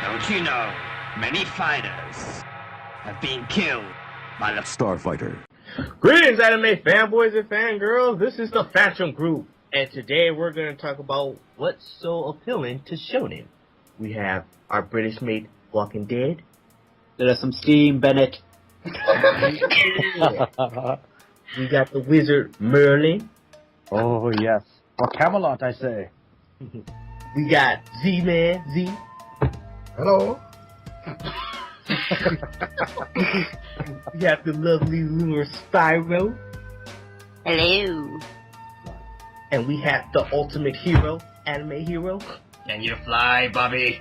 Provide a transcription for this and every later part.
Don't you know, many fighters have been killed by the Starfighter. Greetings, anime fanboys and fangirls. This is the Phantom Group, and today we're going to talk about what's so appealing to Shonen. We have our British mate, Walking Dead. There's some steam, Bennett. We got the wizard, Merlin. Oh, yes. Or Camelot, I say. We got Z-Man, Z. Hello. We have the lovely lunar Spyro. Hello. And we have the ultimate hero, anime hero. Can you fly, Bobby?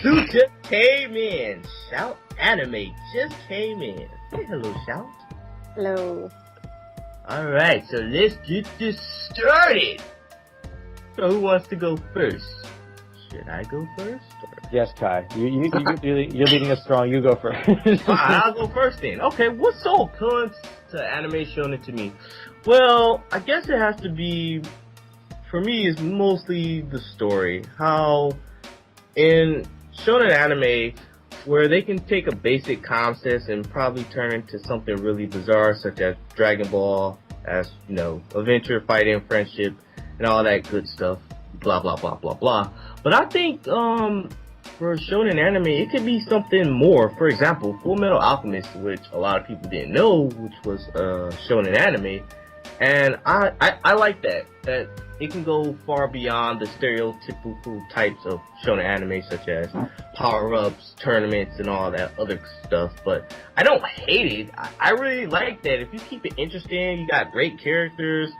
Who just came in? Shout Anime just came in. Say hello, Shout. Hello. Alright, so let's get this started. So who wants to go first? Should I go first? Yes, Kai. You're leading us strong. You go first. I'll go first then. Okay, what's so appealing to anime shonen to me? Well, I guess it has to be, for me, it's mostly the story. How in shonen anime, where they can take a basic concept and probably turn into something really bizarre, such as Dragon Ball, as, you know, adventure, fighting, friendship, and all that good stuff. Blah, blah, blah, blah, blah. But I think, for shonen anime, it could be something more. For example, Full Metal Alchemist, which a lot of people didn't know, which was shonen anime, and I like that it can go far beyond the stereotypical types of shonen anime, such as power-ups, tournaments, and all that other stuff. But I don't hate it. I really like that. If you keep it interesting, you got great characters,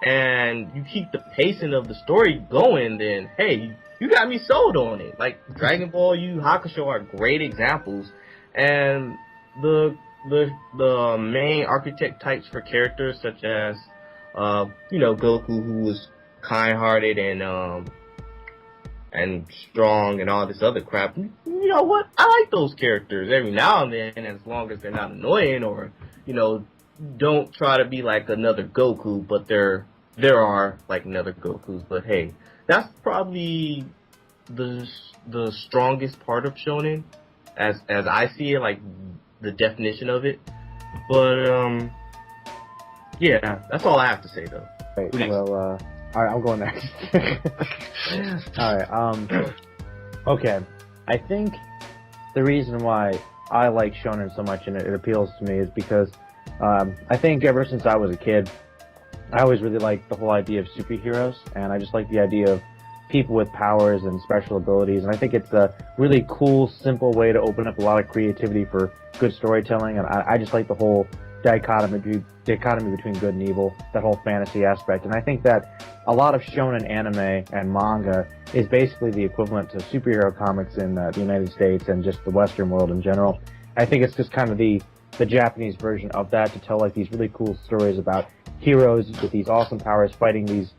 and you keep the pacing of the story going, then hey, you got me sold on it. Like Dragon Ball, Yu Hakusho are great examples, and the main archetype types for characters such as Goku, who was kind-hearted and strong and all this other crap. You know what? I like those characters every now and then, as long as they're not annoying or don't try to be like another Goku. But there are like another Gokus. But hey, that's probably the strongest part of shonen, as I see it, like the definition of it. But yeah, that's all I have to say though. Right, well, all right, I'm going next. All right, okay. I think the reason why I like shonen so much and it appeals to me is because I think ever since I was a kid, I always really liked the whole idea of superheroes, and I just like the idea of people with powers and special abilities, and I think it's a really cool, simple way to open up a lot of creativity for good storytelling, and I just like the whole dichotomy between good and evil, that whole fantasy aspect, and I think that a lot of shonen anime and manga is basically the equivalent to superhero comics in the United States and just the Western world in general. I think it's just kind of the Japanese version of that, to tell like these really cool stories about heroes with these awesome powers fighting these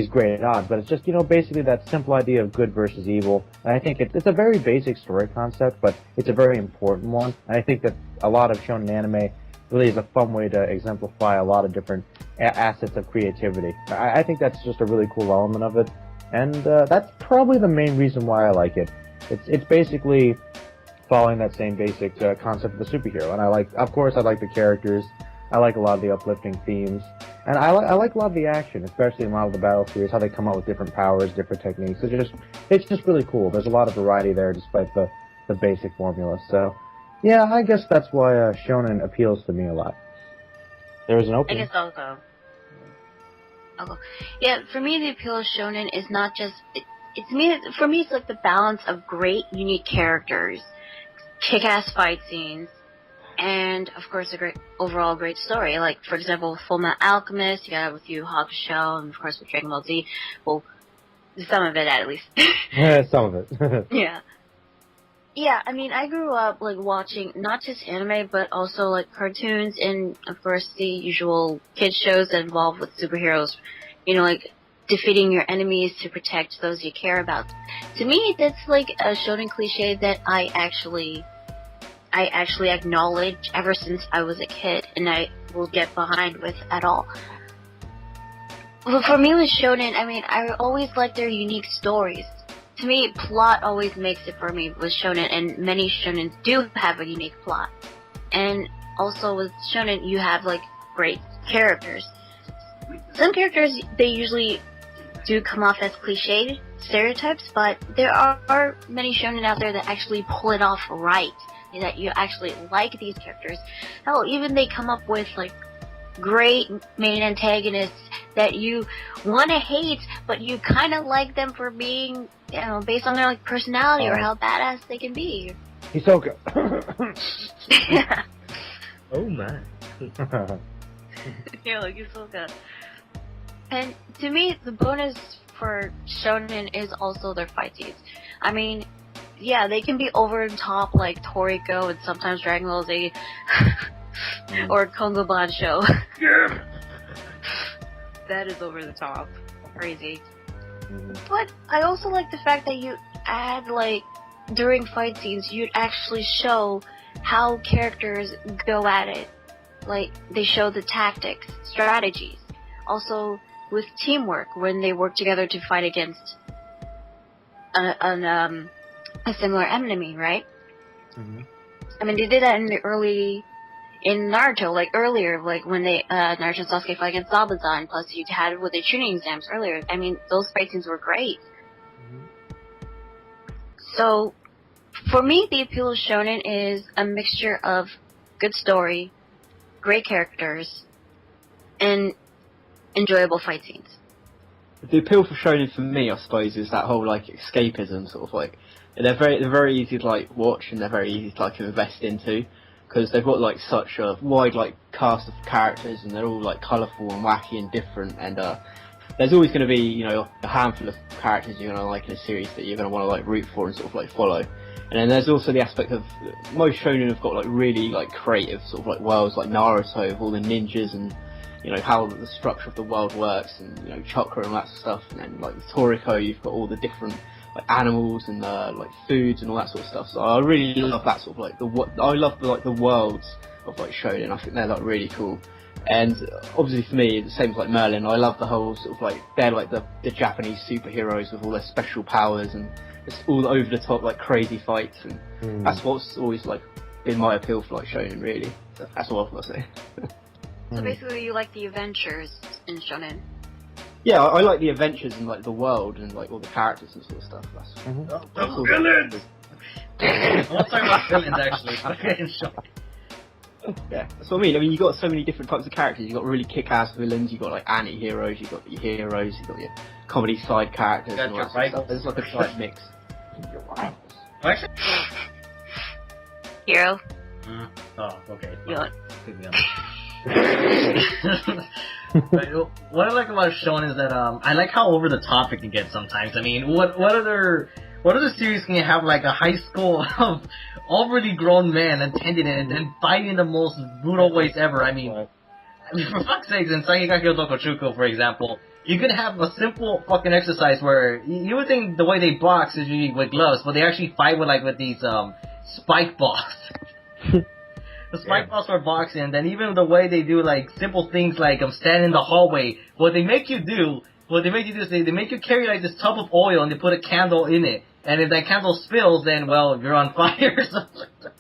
great odds, but it's just, basically that simple idea of good versus evil. And I think it's a very basic story concept, but it's a very important one. And I think that a lot of shonen anime really is a fun way to exemplify a lot of different assets of creativity. I think that's just a really cool element of it, and that's probably the main reason why I like it. It's basically following that same basic concept of the superhero, and I like the characters. I like a lot of the uplifting themes, and I like a lot of the action, especially in a lot of the battle series, how they come up with different powers, different techniques. It's just really cool. There's a lot of variety there, despite the basic formula. So, yeah, I guess that's why shonen appeals to me a lot. There's an opening. I guess I'll go. Yeah, for me, the appeal of shonen is not just for me, it's like the balance of great, unique characters, kick-ass fight scenes, and of course a overall great story. Like, for example, with Full Metal Alchemist, you got it with Yu Hakusho, and of course with Dragon Ball Z. Well, some of it at least. Yeah, some of it. Yeah. Yeah, I mean, I grew up like watching not just anime, but also like cartoons and of course the usual kids shows that involve with superheroes. Like defeating your enemies to protect those you care about. To me, that's like a shonen cliche that I actually acknowledge ever since I was a kid, and I will get behind with at all. Well, for me with shonen, I mean, I always like their unique stories. to me, plot always makes it for me with shonen, and many shonens do have a unique plot. And also with shonen, you have like great characters. Some characters, they usually do come off as cliched stereotypes, but there are many shonen out there that actually pull it off right, that you actually like these characters. Hell, even they come up with like great main antagonists that you want to hate, but you kind of like them for being, you know, based on their like personality or how badass they can be. Hisoka. Oh my. Yeah, like Hisoka. And to me, the bonus for shonen is also their fight scenes. I mean, yeah, they can be over the top like Toriko and sometimes Dragon Ball Z or Kongo Bancho. Yeah. That is over the top. Crazy. But I also like the fact that you add like, during fight scenes, you'd actually show how characters go at it. Like, they show the tactics, strategies. Also, with teamwork, when they work together to fight against a similar enemy, right? Mm-hmm. I mean, they did that in Naruto, like earlier, like when they, Naruto and Sasuke fight against Zabuza, and plus you had it with the tuning exams earlier. I mean, those fight scenes were great. Mm-hmm. So, for me, the appeal of shonen is a mixture of good story, great characters, and enjoyable fight scenes. The appeal for shonen for me, I suppose, is that whole like escapism sort of like. They're very easy to like watch, and they're very easy to like invest into, because they've got like such a wide like cast of characters, and they're all like colourful and wacky and different. And there's always going to be, you know, a handful of characters you're going to like in a series that you're going to want to like root for and sort of like follow. And then there's also the aspect of most shonen have got like really like creative sort of like worlds, like Naruto with all the ninjas and, you know, how the structure of the world works, and, you know, chakra and all that stuff. And then like with Toriko, you've got all the different like animals and like foods and all that sort of stuff. So I really love that sort of like I love the worlds of like shonen. I think they're like really cool. And obviously for me, the same as like Merlin, I love the whole sort of like, they're like the Japanese superheroes with all their special powers, and it's all over the top like crazy fights, and that's what's always like been my appeal for like shonen, really. So that's what I've got to say. So basically, you like the adventures in shonen. Yeah, I like the adventures and like the world and like all the characters and sort of stuff. That's all. Villains! I want to talk about villains actually. In shonen. Yeah, that's what I mean. I mean, you got so many different types of characters. You got really kick-ass villains. You got like anti-heroes. You got your heroes. You got your comedy side characters. You got and all your that sort of stuff. rivals. There's like a slight mix. Your rivals. Actually. Hero. Oh, okay. Yeah. Could be honest. But what I like about shonen is that I like how over the top it can get sometimes. I mean, what other series can you have like a high school of already grown men attending it and then fighting in the most brutal ways ever? I mean, for fuck's sakes, in Saigakyo Tokochuko, for example, you could have a simple fucking exercise where you would think the way they box is usually with gloves, but they actually fight with these spike balls. The spike balls for boxing, and then even the way they do like simple things like stand in the hallway, what they make you do is they make you carry like this tub of oil and they put a candle in it, and if that candle spills, then well, you're on fire or something like that.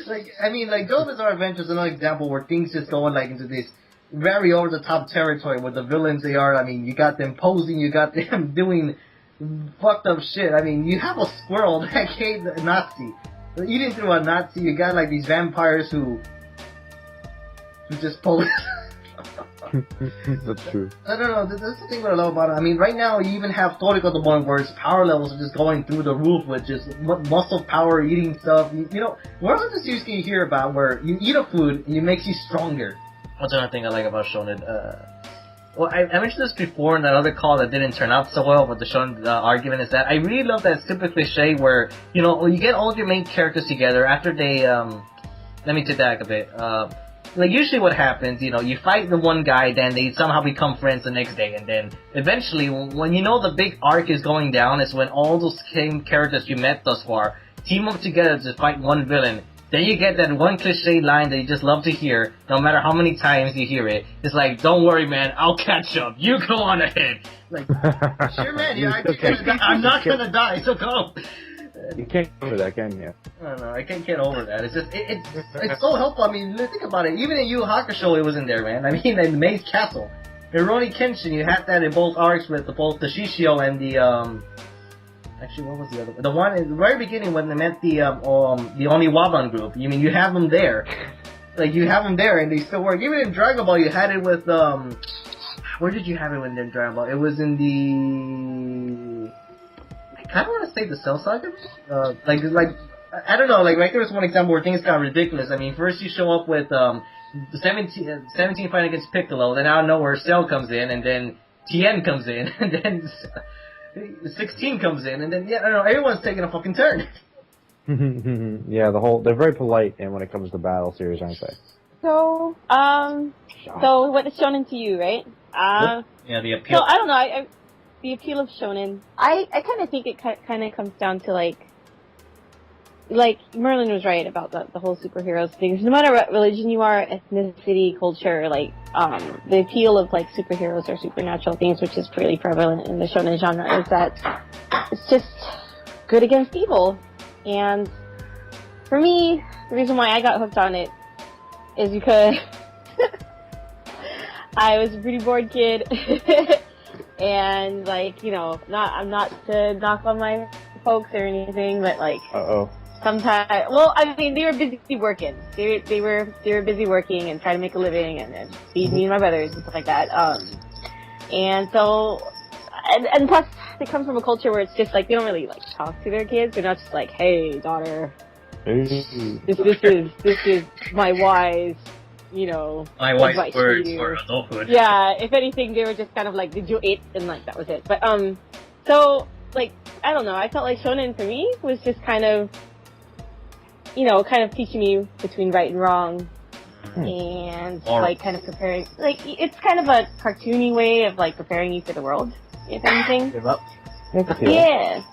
Like, I mean, like, Go Bizarre Adventure is another example where things just go like into this very over the top territory where the villains they are. I mean, you got them posing, you got them doing fucked up shit. I mean, you have a squirrel that gave the Nazi. Eating through a Nazi, you got like these vampires who just pose. That's true. I don't know, that's the thing what I love about it. I mean, right now you even have Toriko at the point where its power levels are just going through the roof with just muscle power, eating stuff. You know, what other series can you hear about where you eat a food and it makes you stronger? What's another thing I like about Shonen? Well, I mentioned this before in that other call that didn't turn out so well, but the Shonen argument is that I really love that super cliche where, you know, you get all of your main characters together after they, let me take that back a bit. Like, usually what happens, you know, you fight the one guy, then they somehow become friends the next day, and then eventually, when you know the big arc is going down, is when all those same characters you met thus far team up together to fight one villain, Then you get that one cliche line that you just love to hear, no matter how many times you hear it. It's like, don't worry, man, I'll catch up. You go on ahead. Like, sure, man, I'm not gonna die, so go. You can't get over that, can you? I don't know, I can't get over that. It's just, it's so helpful. I mean, think about it. Even in Yu Yu Hakusho, it wasn't there, man. I mean, in Maze Castle. In Rurouni Kenshin, you had that in both arcs with both the Shishio and the, actually, what was the other one? The one in the very beginning when they met the Oniwaban group. You mean, you have them there. Like, you have them there and they still work. Even in Dragon Ball, you had it with, where did you have it in Dragon Ball? It was in the... I kind of want to say the Cell Saga? Like, I don't know, like, right there was one example where things got ridiculous. I mean, first you show up with, the 17 fighting against Piccolo, then out of nowhere Cell comes in, and then Tien comes in, and then 16 comes in, and then, yeah, I don't know, everyone's taking a fucking turn. Yeah, they're very polite and when it comes to battle series, aren't they? So what is shonen to you, right? Yeah, the appeal. So, I don't know, the appeal of shonen, I kind of think it kind of comes down to, like Merlin was right about the whole superheroes thing. No matter what religion you are, ethnicity, culture, like, the appeal of, like, superheroes or supernatural things, which is pretty prevalent in the shonen genre, is that it's just good against evil. And for me, the reason why I got hooked on it is because I was a pretty bored kid. And, like, you know, I'm not to knock on my folks or anything, but, like, sometimes, well, I mean, they were busy working. They were busy working and trying to make a living and feed me and my brothers and stuff like that. And so, and plus, they come from a culture where it's just like, they don't really, like, talk to their kids. They're not just like, hey, daughter, this is my wise, you know, my wise words for adulthood. Yeah, if anything, they were just kind of like, did you eat? And, like, that was it. But, so, like, I don't know, I felt like shonen for me was just kind of, you know, kind of teaching me between right and wrong, and, like, kind of preparing, like, it's kind of a cartoony way of, like, preparing you for the world, if anything. Give up. Yeah.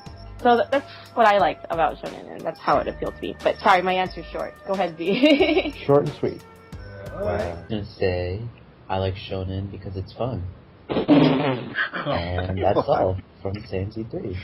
So that's what I liked about shonen, and that's how it appealed to me. But sorry, my answer's short. Go ahead, B. Short and sweet. Wow. I'm gonna say, I like shonen because it's fun. And that's all from Samsy 3.